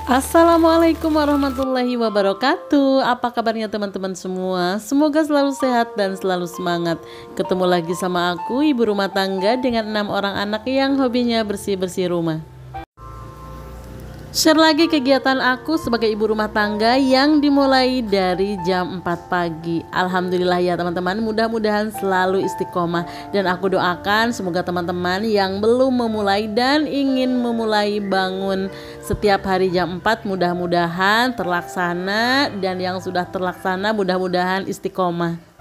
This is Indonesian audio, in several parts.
Assalamualaikum warahmatullahi wabarakatuh. Apa kabarnya teman-teman semua? Semoga selalu sehat dan selalu semangat. Ketemu lagi sama aku, ibu rumah tangga dengan 6 orang anak yang hobinya bersih-bersih rumah. Share lagi kegiatan aku sebagai ibu rumah tangga yang dimulai dari jam 4 pagi. Alhamdulillah ya teman-teman, mudah-mudahan selalu istiqomah. Dan aku doakan semoga teman-teman yang belum memulai dan ingin memulai bangun setiap hari jam 4 mudah-mudahan terlaksana, dan yang sudah terlaksana mudah-mudahan istiqomah.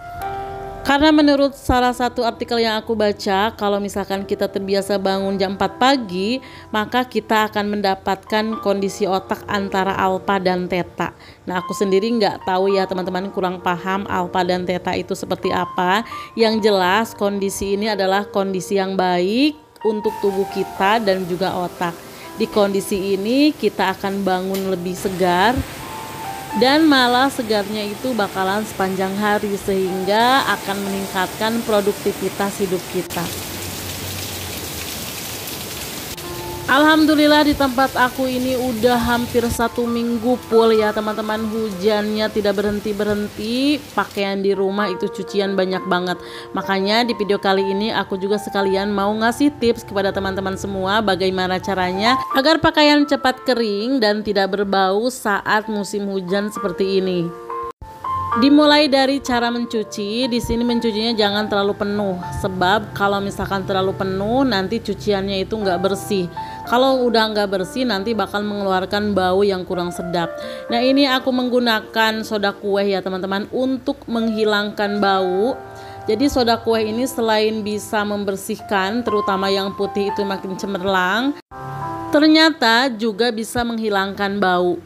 Karena menurut salah satu artikel yang aku baca, kalau misalkan kita terbiasa bangun jam 4 pagi, maka kita akan mendapatkan kondisi otak antara alfa dan theta. Nah, aku sendiri nggak tahu ya teman-teman, kurang paham alfa dan theta itu seperti apa. Yang jelas kondisi ini adalah kondisi yang baik untuk tubuh kita dan juga otak. Di kondisi ini kita akan bangun lebih segar, dan malah segarnya itu bakalan sepanjang hari, sehingga akan meningkatkan produktivitas hidup kita. Alhamdulillah di tempat aku ini udah hampir 1 minggu full ya teman-teman, hujannya tidak berhenti-berhenti. Pakaian di rumah itu cucian banyak banget. Makanya di video kali ini aku juga sekalian mau ngasih tips kepada teman-teman semua bagaimana caranya agar pakaian cepat kering dan tidak berbau saat musim hujan seperti ini. Dimulai dari cara mencuci. Di sini mencucinya jangan terlalu penuh, sebab kalau misalkan terlalu penuh nanti cuciannya itu nggak bersih. Kalau udah nggak bersih nanti bakal mengeluarkan bau yang kurang sedap. Nah, ini aku menggunakan soda kue ya teman-teman untuk menghilangkan bau. Jadi soda kue ini selain bisa membersihkan, terutama yang putih itu makin cemerlang, ternyata juga bisa menghilangkan bau.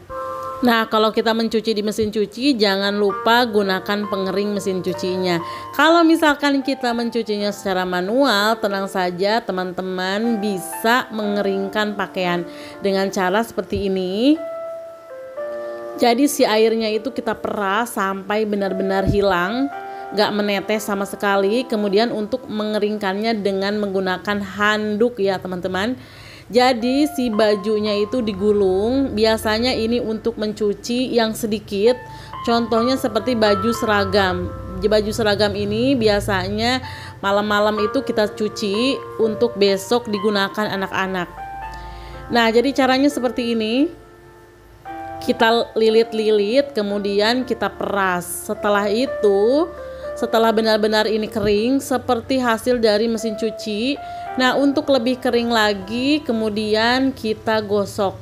Nah, kalau kita mencuci di mesin cuci, jangan lupa gunakan pengering mesin cucinya. Kalau misalkan kita mencucinya secara manual, tenang saja teman-teman bisa mengeringkan pakaian dengan cara seperti ini. Jadi si airnya itu kita peras sampai benar-benar hilang, gak menetes sama sekali. Kemudian untuk mengeringkannya dengan menggunakan handuk ya teman-teman. Jadi si bajunya itu digulung. Biasanya ini untuk mencuci yang sedikit. Contohnya seperti baju seragam. Baju seragam ini biasanya malam-malam itu kita cuci untuk besok digunakan anak-anak. Nah, jadi caranya seperti ini. Kita lilit-lilit, kemudian kita peras. Setelah itu, setelah benar-benar ini kering seperti hasil dari mesin cuci. Nah, untuk lebih kering lagi kemudian kita gosok.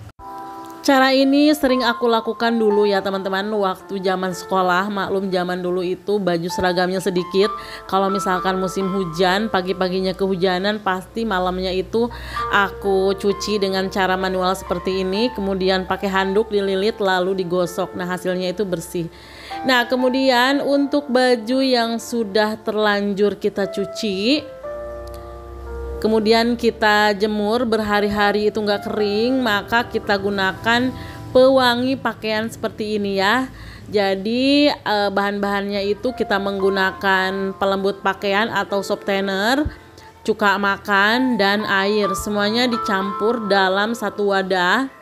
Cara ini sering aku lakukan dulu ya teman-teman waktu zaman sekolah. Maklum zaman dulu itu baju seragamnya sedikit. Kalau misalkan musim hujan, pagi-paginya kehujanan, pasti malamnya itu aku cuci dengan cara manual seperti ini. Kemudian pakai handuk dililit lalu digosok. Nah, hasilnya itu bersih. Nah, kemudian untuk baju yang sudah terlanjur kita cuci, kemudian kita jemur berhari-hari itu nggak kering, maka kita gunakan pewangi pakaian seperti ini ya. Jadi bahan-bahannya itu kita menggunakan pelembut pakaian atau softener, cuka makan, dan air. Semuanya dicampur dalam satu wadah.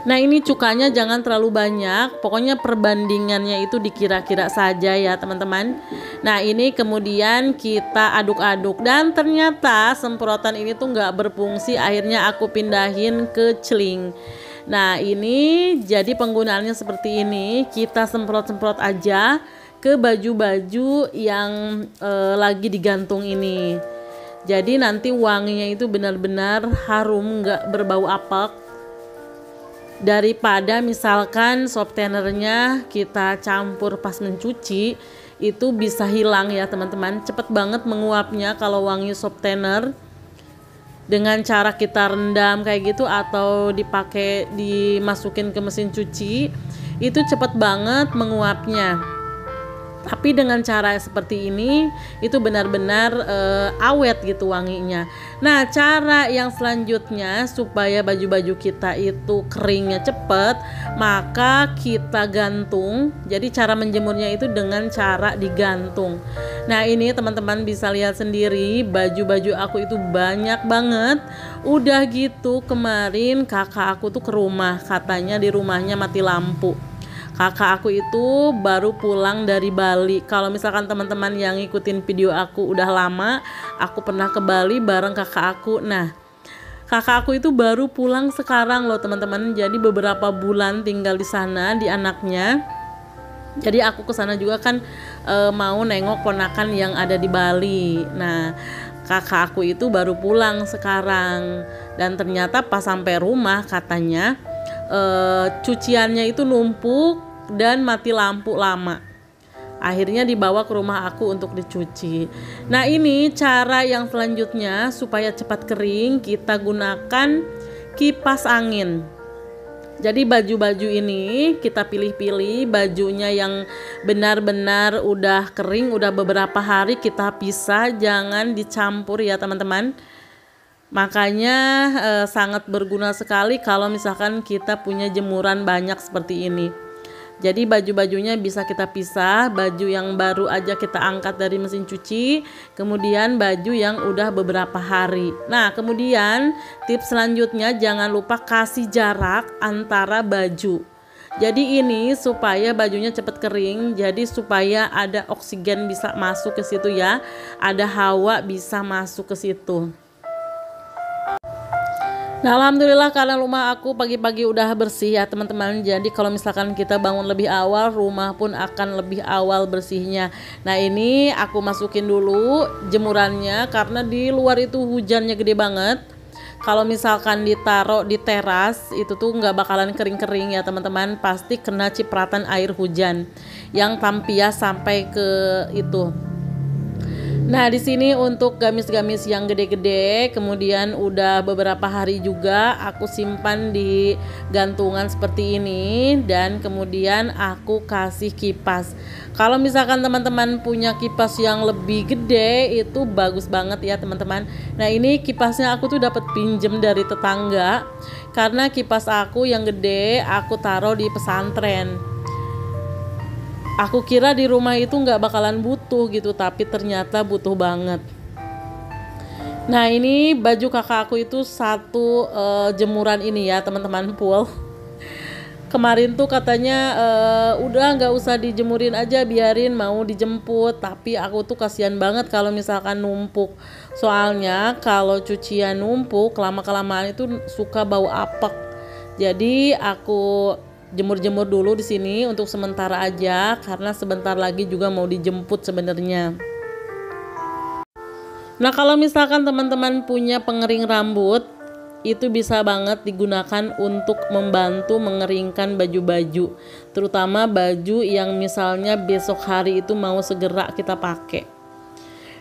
Nah, ini cukanya jangan terlalu banyak, pokoknya perbandingannya itu dikira-kira saja ya teman-teman. Nah, ini kemudian kita aduk-aduk, dan ternyata semprotan ini tuh nggak berfungsi. Akhirnya aku pindahin ke celing. Nah, ini jadi penggunaannya seperti ini. Kita semprot-semprot aja ke baju-baju yang lagi digantung ini. Jadi nanti wanginya itu benar-benar harum, nggak berbau apek. Daripada misalkan softenernya kita campur pas mencuci, itu bisa hilang ya teman-teman. Cepet banget menguapnya kalau wangi softener. Dengan cara kita rendam kayak gitu atau dimasukin ke mesin cuci, itu cepet banget menguapnya. Tapi dengan cara seperti ini itu benar-benar awet gitu wanginya. Nah, cara yang selanjutnya supaya baju-baju kita itu keringnya cepet, maka kita gantung. Jadi cara menjemurnya itu dengan cara digantung. Nah, ini teman-teman bisa lihat sendiri, baju-baju aku itu banyak banget. Udah gitu kemarin kakak aku tuh ke rumah, katanya di rumahnya mati lampu. Kakak aku itu baru pulang dari Bali. Kalau misalkan teman-teman yang ngikutin video aku udah lama, aku pernah ke Bali bareng kakak aku. Nah, kakak aku itu baru pulang sekarang loh teman-teman. Jadi beberapa bulan tinggal di sana di anaknya. Jadi aku ke sana juga kan mau nengok ponakan yang ada di Bali. Nah, kakak aku itu baru pulang sekarang dan ternyata pas sampai rumah katanya cuciannya itu numpuk dan mati lampu lama. Akhirnya dibawa ke rumah aku untuk dicuci. Nah, ini cara yang selanjutnya supaya cepat kering, kita gunakan kipas angin. Jadi baju-baju ini kita pilih-pilih, bajunya yang benar-benar udah kering, udah beberapa hari kita pisah, jangan dicampur ya teman-teman. Makanya sangat berguna sekali kalau misalkan kita punya jemuran banyak seperti ini. Jadi baju-bajunya bisa kita pisah, baju yang baru aja kita angkat dari mesin cuci, kemudian baju yang udah beberapa hari. Nah, kemudian tips selanjutnya jangan lupa kasih jarak antara baju. Jadi ini supaya bajunya cepat kering, jadi supaya ada oksigen bisa masuk ke situ ya, ada hawa bisa masuk ke situ. Nah, alhamdulillah karena rumah aku pagi-pagi udah bersih ya teman-teman. Jadi kalau misalkan kita bangun lebih awal, rumah pun akan lebih awal bersihnya. Nah, ini aku masukin dulu jemurannya karena di luar itu hujannya gede banget. Kalau misalkan ditaruh di teras itu tuh nggak bakalan kering-kering ya teman-teman. Pasti kena cipratan air hujan yang tampias sampai ke itu. Nah, di sini untuk gamis-gamis yang gede-gede, kemudian udah beberapa hari juga aku simpan di gantungan seperti ini dan kemudian aku kasih kipas. Kalau misalkan teman-teman punya kipas yang lebih gede itu bagus banget ya teman-teman. Nah, ini kipasnya aku tuh dapat pinjem dari tetangga karena kipas aku yang gede aku taruh di pesantren. Aku kira di rumah itu nggak bakalan butuh gitu, tapi ternyata butuh banget. Nah, ini baju kakak aku itu satu jemuran ini ya teman-teman full. Kemarin tuh katanya udah nggak usah dijemurin aja, biarin mau dijemput. Tapi aku tuh kasihan banget kalau misalkan numpuk. Soalnya kalau cucian numpuk lama-kelamaan itu suka bau apek. Jadi aku jemur-jemur dulu di sini untuk sementara aja karena sebentar lagi juga mau dijemput sebenarnya. Nah, kalau misalkan teman-teman punya pengering rambut, itu bisa banget digunakan untuk membantu mengeringkan baju-baju, terutama baju yang misalnya besok hari itu mau segera kita pakai.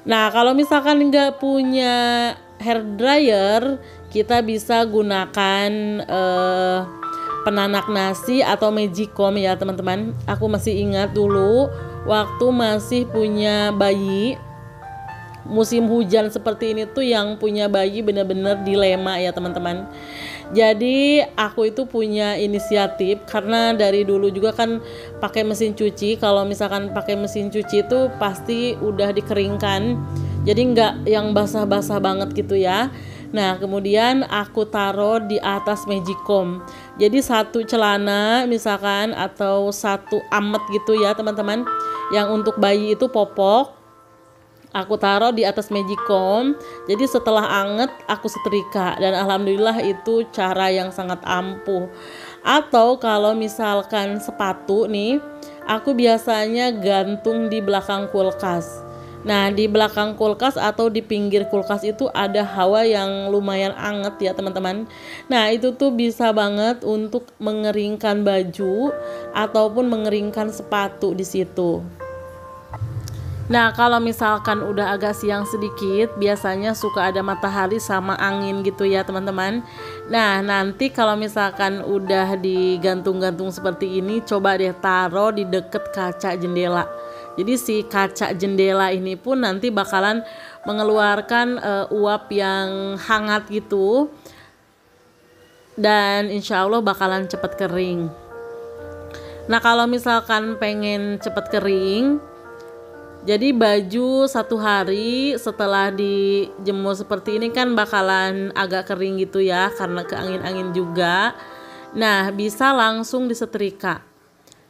Nah, kalau misalkan nggak punya hair dryer, kita bisa gunakan penanak nasi atau magicom ya teman-teman. Aku masih ingat dulu waktu masih punya bayi, musim hujan seperti ini tuh yang punya bayi bener-bener dilema ya teman-teman. Jadi aku itu punya inisiatif karena dari dulu juga kan pakai mesin cuci. Kalau misalkan pakai mesin cuci itu pasti udah dikeringkan, jadi nggak yang basah-basah banget gitu ya. Nah, kemudian aku taruh di atas magicom. Jadi satu celana misalkan atau satu amet gitu ya teman-teman, yang untuk bayi itu popok, aku taruh di atas magicom. Jadi setelah anget aku setrika dan alhamdulillah itu cara yang sangat ampuh. Atau kalau misalkan sepatu nih, aku biasanya gantung di belakang kulkas. Nah, di belakang kulkas atau di pinggir kulkas itu ada hawa yang lumayan anget ya teman-teman. Nah, itu tuh bisa banget untuk mengeringkan baju ataupun mengeringkan sepatu di situ. Nah, kalau misalkan udah agak siang sedikit, biasanya suka ada matahari sama angin gitu ya teman-teman. Nah, nanti kalau misalkan udah digantung-gantung seperti ini, coba deh taruh di deket kaca jendela. Jadi si kaca jendela ini pun nanti bakalan mengeluarkan uap yang hangat gitu, dan insya Allah bakalan cepat kering. Nah kalau misalkan pengen cepat kering, jadi baju 1 hari setelah dijemur seperti ini kan bakalan agak kering gitu ya, karena keangin-angin juga. Nah bisa langsung disetrika.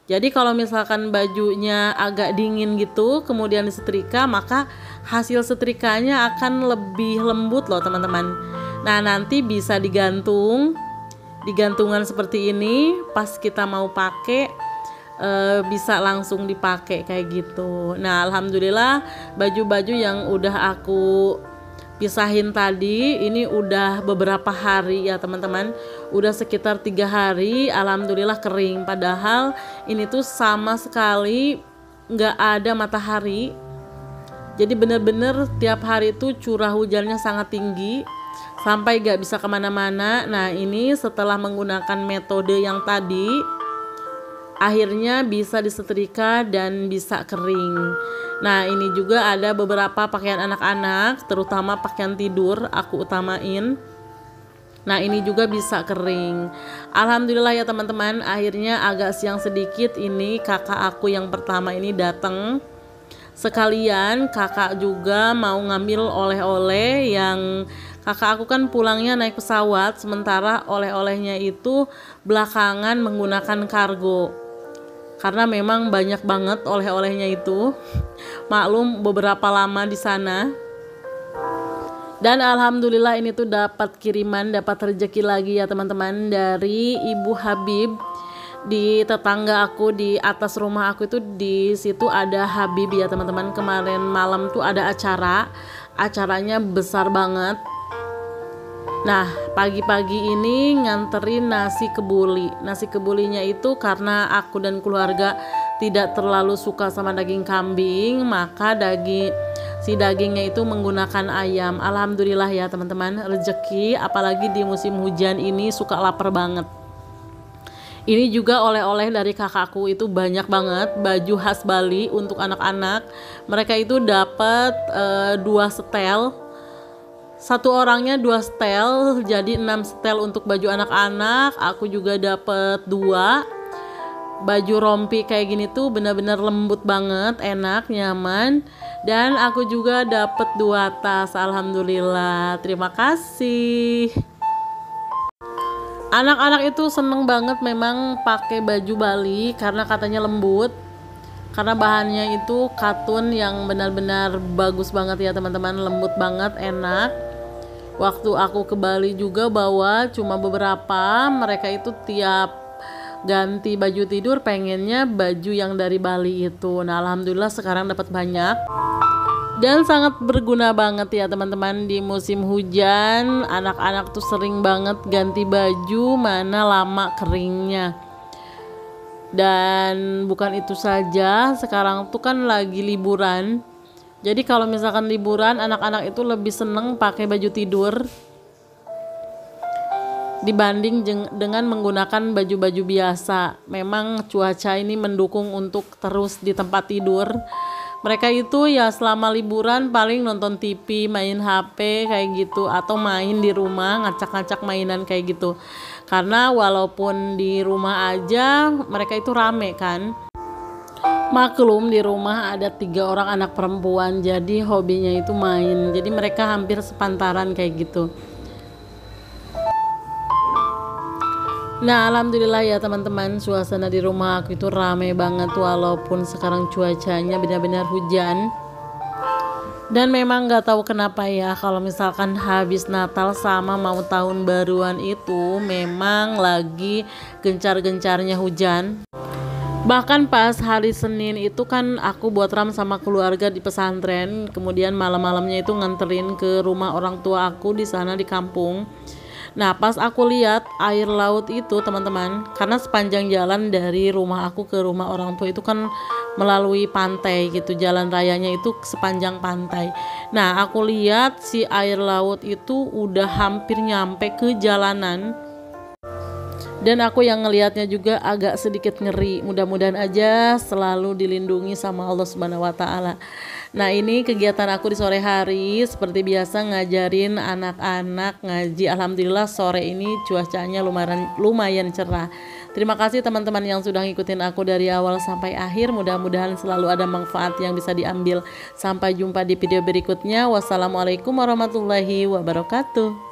Jadi kalau misalkan bajunya agak dingin gitu kemudian disetrika, maka hasil setrikanya akan lebih lembut loh teman-teman. Nah nanti bisa digantungan seperti ini, pas kita mau pakai bisa langsung dipakai kayak gitu. Nah alhamdulillah baju-baju yang udah aku pisahin tadi ini udah beberapa hari ya teman-teman, udah sekitar 3 hari alhamdulillah kering. Padahal ini tuh sama sekali nggak ada matahari, jadi bener-bener tiap hari tuh curah hujannya sangat tinggi sampai nggak bisa kemana-mana. Nah ini setelah menggunakan metode yang tadi akhirnya bisa disetrika dan bisa kering. Nah ini juga ada beberapa pakaian anak-anak, terutama pakaian tidur aku utamain. Nah ini juga bisa kering. Alhamdulillah ya teman-teman, akhirnya agak siang sedikit ini kakak aku yang pertama ini datang. Sekalian kakak juga mau ngambil oleh-oleh, yang kakak aku kan pulangnya naik pesawat, sementara oleh-olehnya itu belakangan menggunakan kargo. Karena memang banyak banget oleh-olehnya itu. Maklum beberapa lama di sana. Dan alhamdulillah ini tuh dapat kiriman, dapat rezeki lagi ya teman-teman, dari Ibu Habib. Di tetangga aku di atas rumah aku itu, di situ ada Habib ya teman-teman. Kemarin malam tuh ada acaranya besar banget. Nah pagi-pagi ini nganterin nasi kebuli. Nasi kebulinya itu karena aku dan keluarga tidak terlalu suka sama daging kambing, maka dagingnya itu menggunakan ayam. Alhamdulillah ya teman-teman, rezeki, apalagi di musim hujan ini suka lapar banget. Ini juga oleh-oleh dari kakakku itu banyak banget, baju khas Bali untuk anak-anak. Mereka itu dapat 2 setel. Satu orangnya 2 setel, jadi 6 setel untuk baju anak-anak. Aku juga dapat 2 baju rompi kayak gini tuh, benar-benar lembut banget, enak, nyaman. Dan aku juga dapat 2 tas, alhamdulillah. Terima kasih. Anak-anak itu seneng banget memang pakai baju Bali karena katanya lembut. Karena bahannya itu katun yang benar-benar bagus banget ya teman-teman, lembut banget, enak. Waktu aku ke Bali juga bawa cuma beberapa, mereka itu tiap ganti baju tidur pengennya baju yang dari Bali itu. Nah alhamdulillah sekarang dapat banyak dan sangat berguna banget ya teman-teman. Di musim hujan anak-anak tuh sering banget ganti baju, mana lama keringnya. Dan bukan itu saja, sekarang tuh kan lagi liburan. Jadi kalau misalkan liburan, anak-anak itu lebih seneng pakai baju tidur dibanding dengan menggunakan baju-baju biasa. Memang cuaca ini mendukung untuk terus di tempat tidur. Mereka itu ya selama liburan paling nonton TV, main HP kayak gitu, atau main di rumah, ngacak-ngacak mainan kayak gitu. Karena walaupun di rumah aja mereka itu rame kan. Maklum di rumah ada 3 orang anak perempuan, jadi hobinya itu main. Jadi mereka hampir sepantaran kayak gitu. Nah alhamdulillah ya teman-teman, suasana di rumah aku itu rame banget walaupun sekarang cuacanya benar-benar hujan. Dan memang gak tahu kenapa ya, kalau misalkan habis Natal sama mau tahun baruan itu memang lagi gencar-gencarnya hujan. Bahkan pas hari Senin itu kan aku buat ram sama keluarga di pesantren, kemudian malam-malamnya itu nganterin ke rumah orang tua aku di sana di kampung. Nah pas aku lihat air laut itu teman-teman, karena sepanjang jalan dari rumah aku ke rumah orang tua itu kan melalui pantai gitu, jalan rayanya itu sepanjang pantai. Nah aku lihat si air laut itu udah hampir nyampe ke jalanan. Dan aku yang ngelihatnya juga agak sedikit ngeri. Mudah-mudahan aja selalu dilindungi sama Allah Subhanahu wa taala. Nah, ini kegiatan aku di sore hari seperti biasa ngajarin anak-anak ngaji. Alhamdulillah sore ini cuacanya lumayan cerah. Terima kasih teman-teman yang sudah ngikutin aku dari awal sampai akhir. Mudah-mudahan selalu ada manfaat yang bisa diambil. Sampai jumpa di video berikutnya. Wassalamualaikum warahmatullahi wabarakatuh.